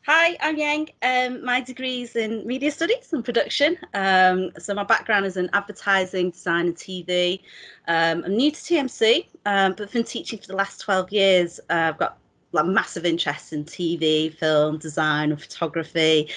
Hi, I'm Yang. My degree is in media studies and production. So my background is in advertising, design, and TV. I'm new to TMC, but I've been teaching for the last 12 years. I've got like massive interest in TV, film, design, and photography.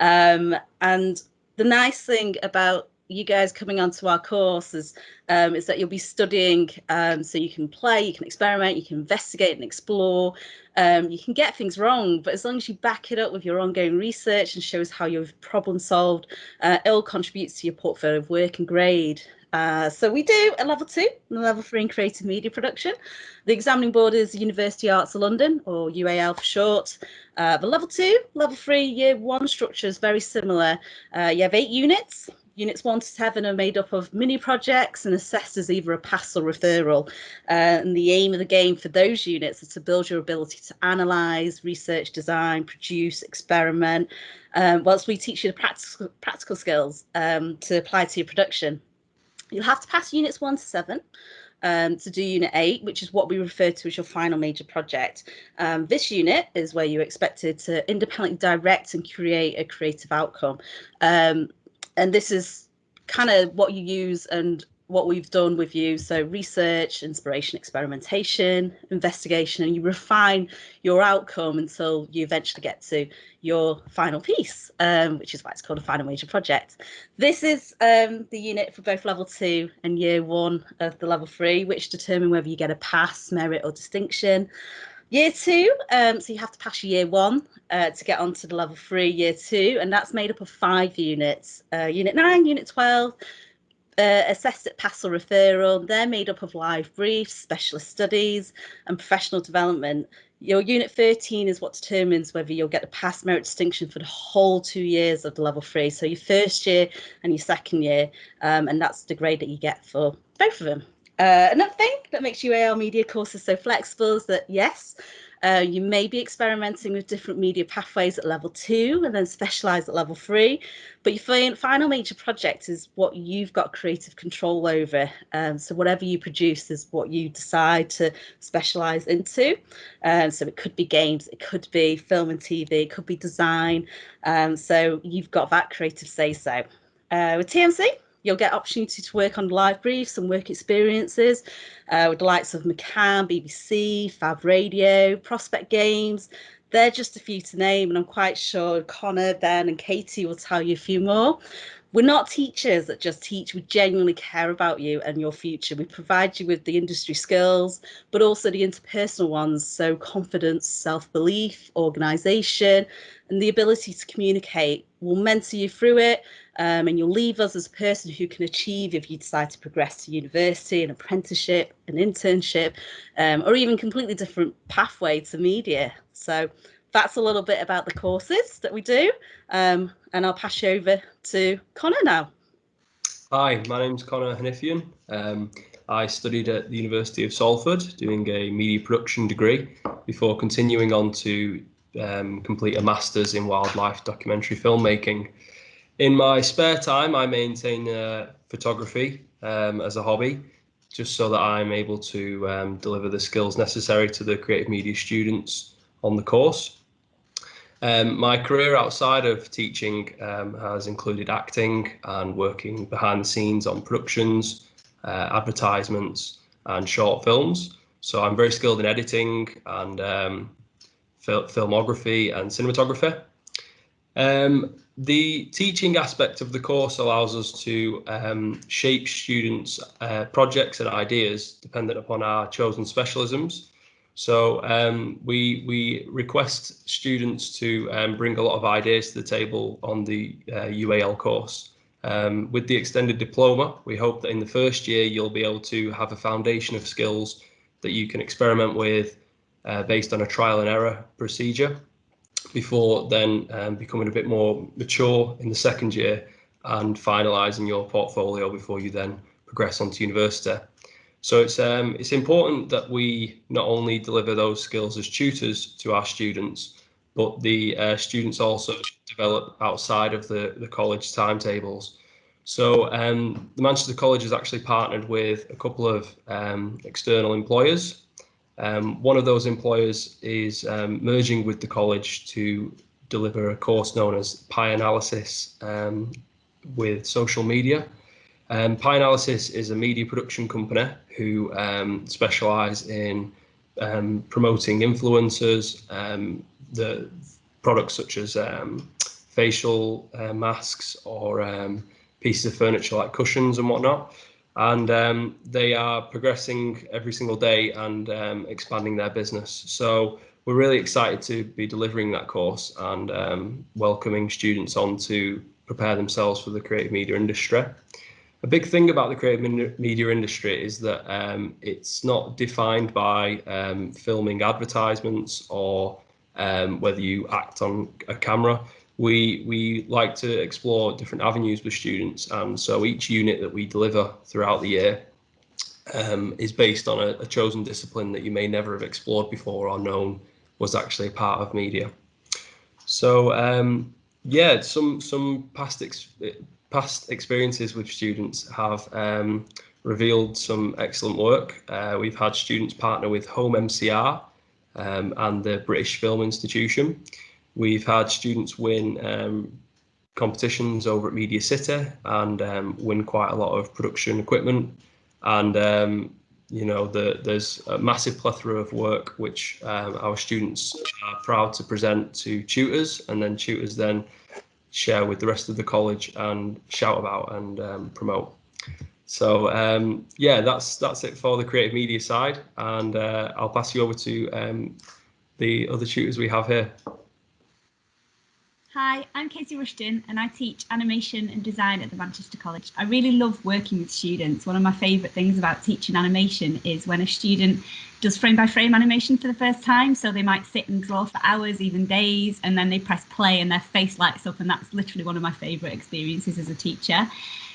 And the nice thing about you guys coming onto our course is that you'll be studying, so you can play, you can experiment, you can investigate and explore. You can get things wrong, but as long as you back it up with your ongoing research and shows how you've problem solved, it all contributes to your portfolio of work and grade. So we do a level two and a level three in creative media production. The examining board is University Arts of London, or UAL for short. The level two, level three, year one structure is very similar. You have 8 units. Units 1 to 7 are made up of mini projects and assessed as either a pass or referral. And the aim of the game for those units is to build your ability to analyse, research, design, produce, experiment, whilst we teach you the practical skills to apply to your production. You'll have to pass units 1 to 7 to do unit 8, which is what we refer to as your final major project. This unit is where you're expected to independently direct and create a creative outcome. And this is kind of what you use and what we've done with you. So research, inspiration, experimentation, investigation, and you refine your outcome until you eventually get to your final piece, which is why it's called a final major project. This is the unit for both level 2 and year 1 of the level 3, which determine whether you get a pass, merit, or distinction. Year 2, so you have to pass your year 1 to get onto the level 3 year 2, and that's made up of 5 units. Unit 9, Unit 12, assessed at pass or referral. They're made up of live briefs, specialist studies, and professional development. Your Unit 13 is what determines whether you'll get the pass, merit, distinction for the whole 2 years of the level 3. So your first year and your second year, and that's the grade that you get for both of them. Another thing that makes UAL media courses so flexible is that, yes, you may be experimenting with different media pathways at level 2 and then specialise at level 3, but your final major project is what you've got creative control over. So whatever you produce is what you decide to specialise into. So it could be games, it could be film and TV, it could be design. So you've got that creative say-so. With TMC, you'll get opportunity to work on live briefs and work experiences with the likes of McCann, BBC, Fab Radio, Prospect Games. They're just a few to name, and I'm quite sure Connor, Ben, and Katie will tell you a few more. We're not teachers that just teach, we genuinely care about you and your future. We provide you with the industry skills, but also the interpersonal ones. So confidence, self-belief, organisation, and the ability to communicate. We'll mentor you through it, and you'll leave us as a person who can achieve if you decide to progress to university, an apprenticeship, an internship, or even completely different pathway to media. So that's a little bit about the courses that we do. And I'll pass you over to Connor now. Hi, my name's Connor Hanifian. I studied at the University of Salford doing a media production degree before continuing on to complete a master's in wildlife documentary filmmaking. In my spare time, I maintain photography as a hobby, just so that I'm able to deliver the skills necessary to the creative media students on the course. My career outside of teaching has included acting and working behind the scenes on productions, advertisements, and short films. So I'm very skilled in editing and filmography and cinematography. The teaching aspect of the course allows us to shape students' projects and ideas dependent upon our chosen specialisms. So we request students to bring a lot of ideas to the table on the UAL course. With the extended diploma, we hope that in the first year you'll be able to have a foundation of skills that you can experiment with based on a trial and error procedure, before then becoming a bit more mature in the second year and finalising your portfolio before you then progress on to university. So it's important that we not only deliver those skills as tutors to our students, but the students also develop outside of the college timetables. So the Manchester College has actually partnered with a couple of external employers. One of those employers is merging with the college to deliver a course known as Pi Analysis with social media. Pi Analysis is a media production company who specialise in promoting influencers, the products such as facial masks or pieces of furniture like cushions and whatnot. And they are progressing every single day and expanding their business. So we're really excited to be delivering that course and welcoming students on to prepare themselves for the creative media industry. A big thing about the creative media industry is that it's not defined by filming advertisements or whether you act on a camera. We like to explore different avenues with students, and so each unit that we deliver throughout the year is based on a chosen discipline that you may never have explored before or known was actually a part of media. So yeah, some past experiences with students have revealed some excellent work. We've had students partner with Home MCR and the British Film Institution. We've had students win competitions over at Media City and win quite a lot of production equipment. And you know, there's a massive plethora of work which our students are proud to present to tutors, and then tutors then share with the rest of the college and shout about and promote. So yeah, that's it for the creative media side, and I'll pass you over to the other tutors we have here. Hi, I'm Katie Rushton and I teach animation and design at the Manchester College. I really love working with students. One of my favourite things about teaching animation is when a student does frame-by-frame animation for the first time. So they might sit and draw for hours, even days, and then they press play and their face lights up, and that's literally one of my favourite experiences as a teacher.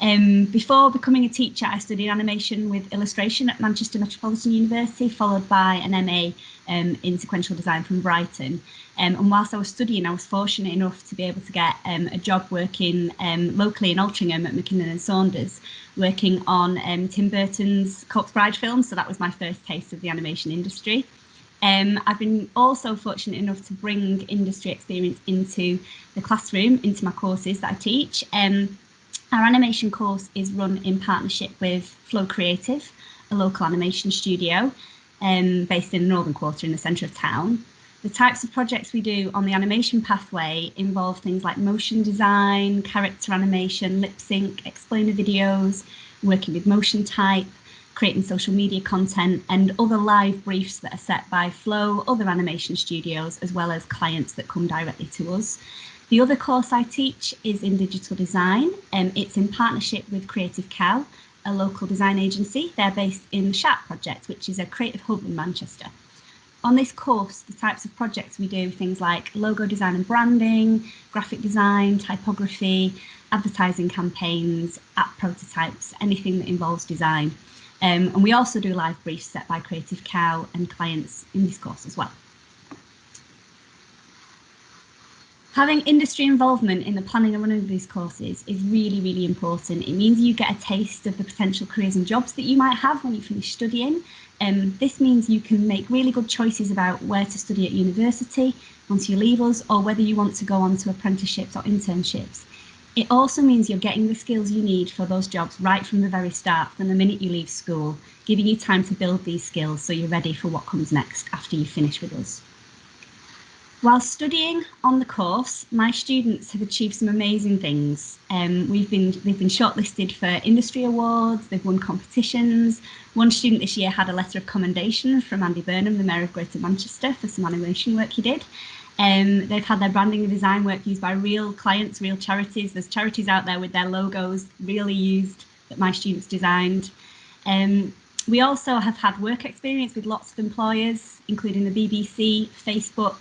Before becoming a teacher, I studied animation with illustration at Manchester Metropolitan University, followed by an MA in sequential design from Brighton. And whilst I was studying, I was fortunate enough to be able to get a job working locally in Altrincham at Mackinnon and Saunders, working on Tim Burton's Corpse Bride film. So that was my first taste of the animation industry. I've been also fortunate enough to bring industry experience into the classroom, into my courses that I teach. Our animation course is run in partnership with Flow Creative, a local animation studio based in the Northern Quarter in the centre of town. The types of projects we do on the animation pathway involve things like motion design, character animation, lip sync, explainer videos, working with motion type, creating social media content, and other live briefs that are set by Flow, other animation studios, as well as clients that come directly to us. The other course I teach is in digital design, and it's in partnership with Creative Cow, a local design agency. They're based in the Sharp Project, which is a creative hub in Manchester. On this course, the types of projects we do, things like logo design and branding, graphic design, typography, advertising campaigns, app prototypes, anything that involves design. And we also do live briefs set by Creative Cow and clients in this course as well. Having industry involvement in the planning and running of these courses is really, really important. It means you get a taste of the potential careers and jobs that you might have when you finish studying. This means you can make really good choices about where to study at university once you leave us, or whether you want to go on to apprenticeships or internships. It also means you're getting the skills you need for those jobs right from the very start, from the minute you leave school, giving you time to build these skills so you're ready for what comes next after you finish with us. While studying on the course, my students have achieved some amazing things. They've been shortlisted for industry awards, they've won competitions. One student this year had a letter of commendation from Andy Burnham, the Mayor of Greater Manchester, for some animation work he did. They've had their branding and design work used by real clients, real charities. There's charities out there with their logos really used that my students designed. We also have had work experience with lots of employers, including the BBC, Facebook,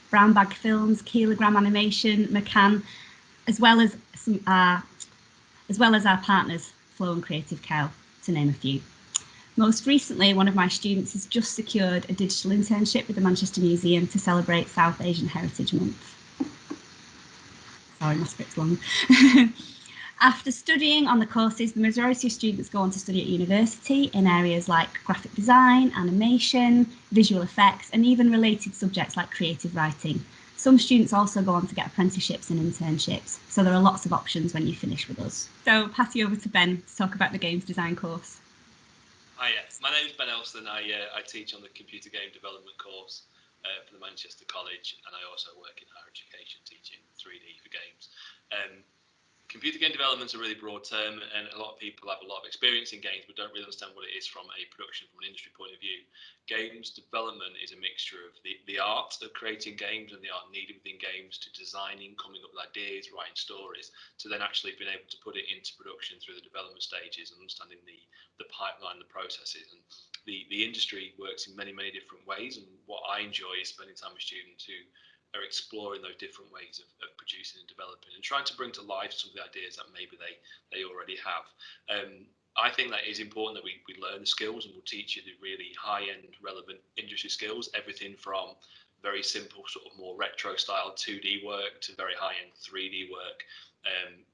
Brown Bag Films, Kilogram Animation, McCann, as well as our partners, Flow and Creative Cow, to name a few. Most recently, one of my students has just secured a digital internship with the Manchester Museum to celebrate South Asian Heritage Month. Sorry, my script's long. After studying on the courses, the majority of students go on to study at university in areas like graphic design, animation, visual effects, and even related subjects like creative writing. Some students also go on to get apprenticeships and internships, so there are lots of options when you finish with us. So pass you over to Ben to talk about the games design course. Hi, my name is Ben Elston. I teach on the computer game development course for the Manchester College, and I also work in higher education teaching 3D for games. Computer game development is a really broad term, and a lot of people have a lot of experience in games but don't really understand what it is from a production, from an industry point of view. Games development is a mixture of the art of creating games and the art needed within games, to designing, coming up with ideas, writing stories, to then actually being able to put it into production through the development stages and understanding the pipeline, the processes. And the industry works in many different ways, and what I enjoy is spending time with students who are exploring those different ways of producing and developing and trying to bring to life some of the ideas that maybe they already have. I think that is important that we learn the skills, and we'll teach you the really high-end relevant industry skills, everything from very simple sort of more retro style 2D work to very high-end 3D work.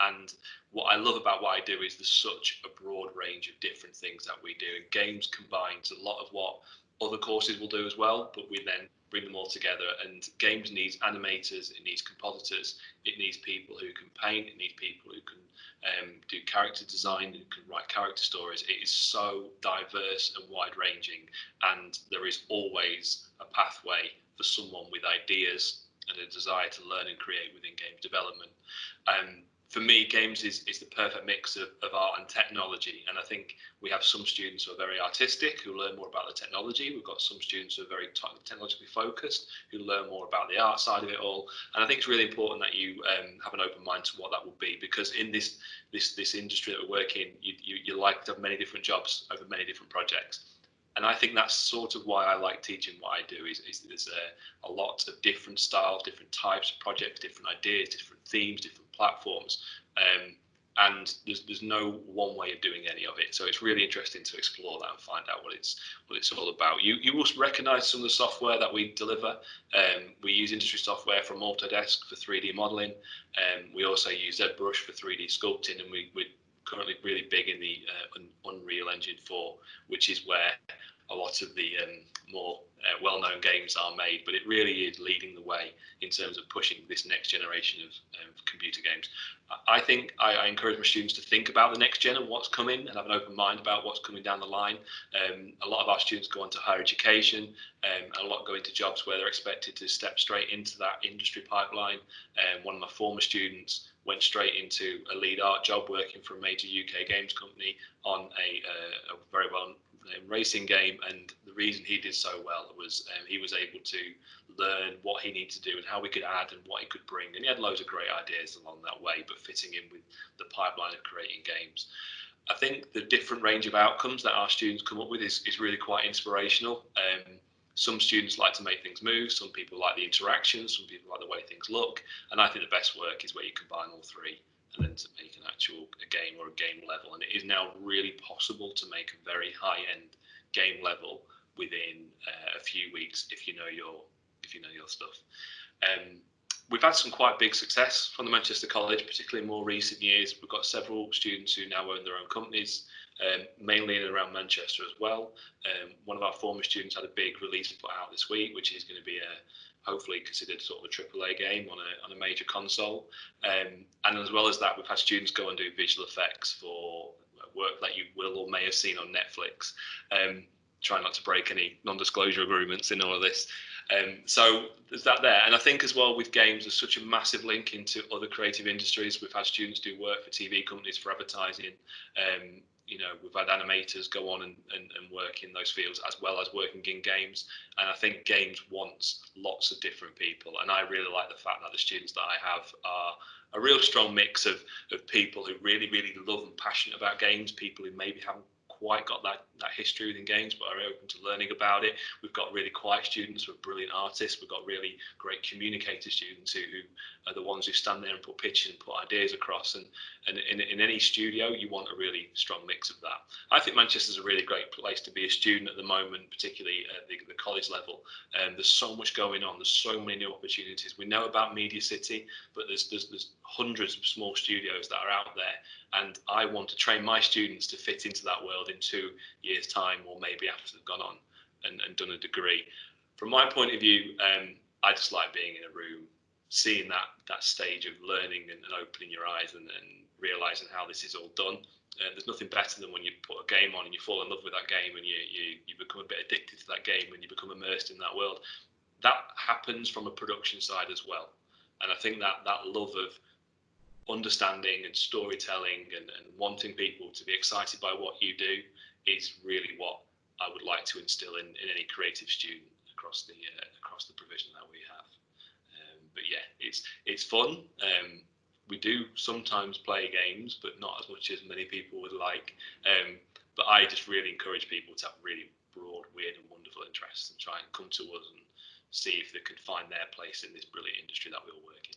And what I love about what I do is there's such a broad range of different things that we do, and games combines a lot of what other courses will do as well, but we then bring them all together. And games needs animators, it needs compositors, it needs people who can paint, it needs people who can do character design, who can write character stories. It is so diverse and wide ranging, and there is always a pathway for someone with ideas and a desire to learn and create within games development. For me, games is the perfect mix of art and technology. And I think we have some students who are very artistic, who learn more about the technology. We've got some students who are very technologically focused, who learn more about the art side of it all. And I think it's really important that you have an open mind to what that will be, because in this industry that we work in, you like to have many different jobs over many different projects. And I think that's sort of why I like teaching what I do, is there's a lot of different styles, different types of projects, different ideas, different themes, different platforms. And there's no one way of doing any of it. So it's really interesting to explore that and find out what it's all about. You will recognise some of the software that we deliver. We use industry software from Autodesk for 3D modelling. We also use ZBrush for 3D sculpting, and we're currently really big in the Unreal Engine 4, which is where a lot of the more well-known games are made. But it really is leading the way in terms of pushing this next generation of computer games. I think I encourage my students to think about the next gen and what's coming, and have an open mind about what's coming down the line. A lot of our students go on to higher education, and a lot go into jobs where they're expected to step straight into that industry pipeline. One of my former students went straight into a lead art job working for a major UK games company on a very well racing game, and the reason he did so well was he was able to learn what he needed to do and how we could add and what he could bring, and he had loads of great ideas along that way, but fitting in with the pipeline of creating games. I think the different range of outcomes that our students come up with is really quite inspirational. Some students like to make things move, some people like the interactions, some people like the way things look, and I think the best work is where you combine all three and then to make an actual game or a game level. And it is now really possible to make a very high-end game level within a few weeks if you know your stuff. We've had some quite big success from the Manchester College, particularly in more recent years. We've got several students who now own their own companies, mainly in and around Manchester as well. One of our former students had a big release put out this week, which is going to be hopefully considered sort of a AAA game on a major console. And as well as that, we've had students go and do visual effects for work that you will or may have seen on Netflix. Try not to break any non-disclosure agreements in all of this. So there's that there. And I think as well with games, there's such a massive link into other creative industries. We've had students do work for TV companies for advertising. We've had animators go on and work in those fields, as well as working in games. And I think games wants lots of different people. And I really like the fact that the students that I have are a real strong mix of people who really, really love and passionate about games, people who maybe haven't quite got that history within games but are open to learning about it. We've got really quiet students who are brilliant artists. We've got really great communicator students who are the ones who stand there and put pictures and put ideas across. And in any studio, you want a really strong mix of that. I think Manchester's a really great place to be a student at the moment, particularly at the college level. There's so much going on. There's so many new opportunities. We know about Media City, but there's hundreds of small studios that are out there. And I want to train my students to fit into that world in 2 years' time, or maybe after they've gone on and done a degree. From my point of view, I just like being in a room, seeing that stage of learning and opening your eyes and realizing how this is all done. There's nothing better than when you put a game on and you fall in love with that game and you become a bit addicted to that game and you become immersed in that world. That happens from a production side as well. And I think that love of understanding and storytelling and wanting people to be excited by what you do is really what I would like to instill in any creative student across the provision that we have. But yeah, it's fun. We do sometimes play games, but not as much as many people would like. But I just really encourage people to have really broad, weird and wonderful interests and try and come to us and see if they can find their place in this brilliant industry that we all work in.